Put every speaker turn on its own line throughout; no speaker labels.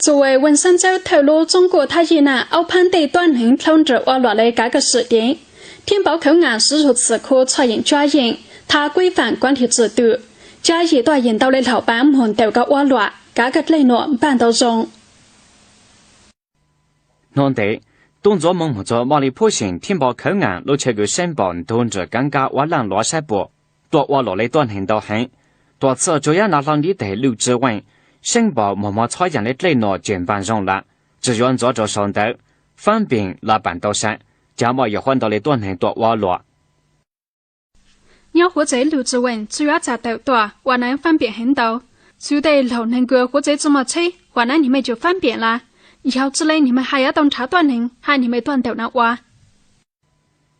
作为文山州透露中国他以南澳盘的短hình通知瓦落的各个时点，填报口岸是如此可采用抓人，他规范管理制度，加一段引导的老板们都个瓦落，各个内容办到中。
难得，动作蒙合作马里坡县填报口岸路车个申报通知尴尬瓦浪罗塞波，多瓦落的短hình到很，多次主要拿上你的六指纹。申报默默采样的内容全办上了，只愿做着上头，方便拉办到山，加莫要换到的短hình多瓦落。
要或者六指纹主要在头多，我能方便很多。就得老能够或者怎么车，我那你们就方便了。以后之类你们还要当查短hình，喊你们短头那挖。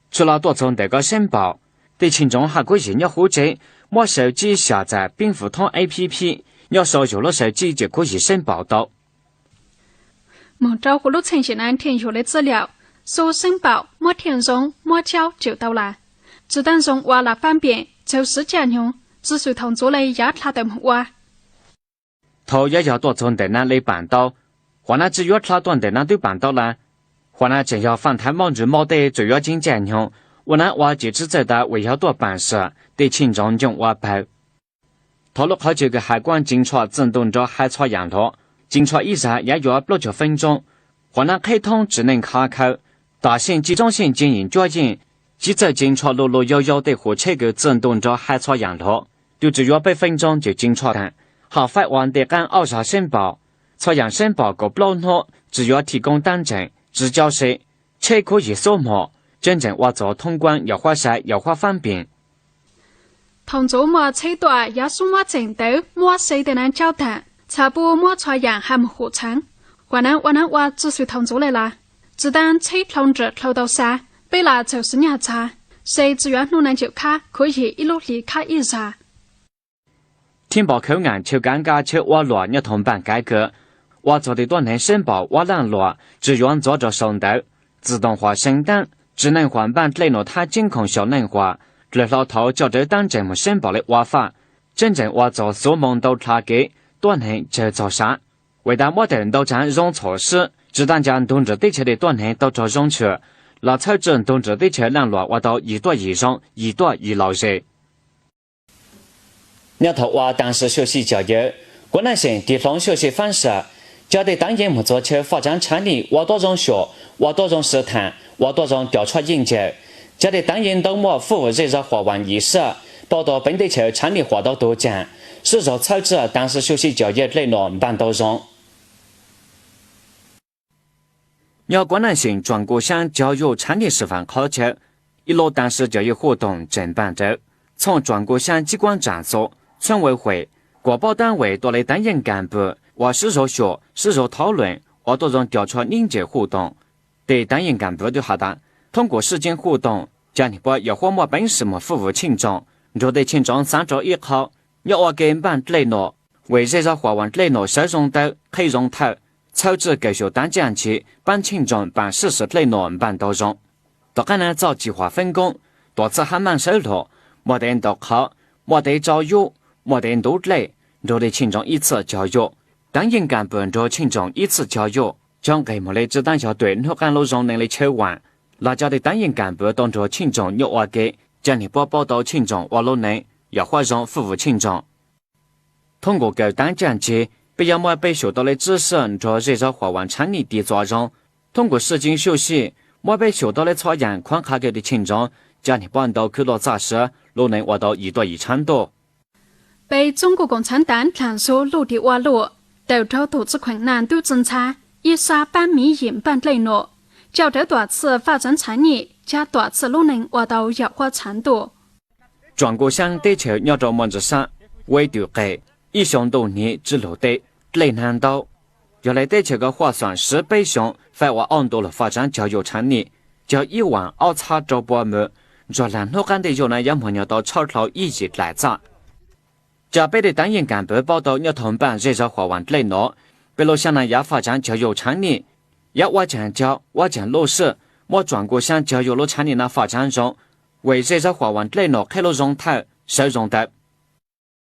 除了多种这个申报，对群众还可以要或者我手机下载并付通 APP。要少有了手机就可以申报到。
某招呼了呈现安填写的资料，说申报莫填上莫交就到了。只当上挖了方便，就是这样，只需同做了压他的挖。
头也要多从在那里办到，或那只要他短的那都办到了，或那只要访谈忙住冇得最要紧这样，我那挖就只知道为要多办事，对群众用挖包。讨论好几个海关警察自动着海查样了，警察一日也要60分钟。河南开通智能卡口，大型集中性经营专营，记者警察611的火车个自动着海查样了，就只要8分钟就警察单，好发完的按2查申报，查样申报个不诺，只要提供单证、直交税，车可以扫码，真正挖做通关要花时要花方便。
同做莫车多也数莫正斗莫谁的人交谈，差不莫采样还没合成。我能话只是同做来啦，只当车通知偷到啥，被拿就是尿查，谁只要路能就卡，可以一路离开一查。
填报口岸就尴尬就瓦落要同办改革，我做的短hình申报瓦浪落，只愿做着上头，自动化申单，智能换版内容它监控效能化。这老头叫这当政府申报的挖法，真正挖做所梦都查给短hình就做啥？为了没得人都占容措施，只当将同志对切的短hình都做容去，那财政同志对切两落挖到1多以上，1多1老热。鸟头挖当时学习教育，湖南省地方学习方式，教的当年木做去发展产业，挖多种学，挖多种实探，挖多种调查研究。教的当然都莫服务热热化玩意识，报道本地球产业化到多讲，是说草制当时学习教育内容办到上。要湖南省全国性教育产业示范考察，一路当时教育活动正办着，从全国性机关场所、村委会、国保单位到来担任干部，或是入学、是入讨论，或多种调查研究活动，对担任干部的下达。通过实践活动，将你把要活么本事么服务群众，若对群众3周以后，要我给办内容，为热热化完内容收容到可以容头，草制各学单讲起，帮群众办实施内容办到上。大家呢找计划分工，多次还蛮收入，没得人都考，没得教育，没得人都累，若对群众一次教育，担任干部若群众一次教育，将给么的只当小队若干路容能力求完。那家的担任干部当着群众要挖给，将你把报道群众挖路内，要花上服务群众。通过高单讲解，不要么被学到的知识着热热化完产业的作用。通过实践学习，么被学到的采样宽下给的群众，将你把到去了杂事，路能挖到1多1千多。
被中国共产党探索陆地挖路，都找投资困难都侦查，以沙班米引办内容。较这多次发展产业，加多次路能挖到要花程度。
全国省地球要着么子上，为丢给一项多年之路的内难道，要来地球个划算10倍上，反挖按多了发展教育产业，叫1万2千周波么，若然路干的有呢，也没有到超头1亿来咋。加倍的担任干部报道要同办热热化完内容，比如像那要发展教育产业。要我讲教，我讲老师，我全国省教育路产业的发展中，为热热化完内容开了容头，收容的。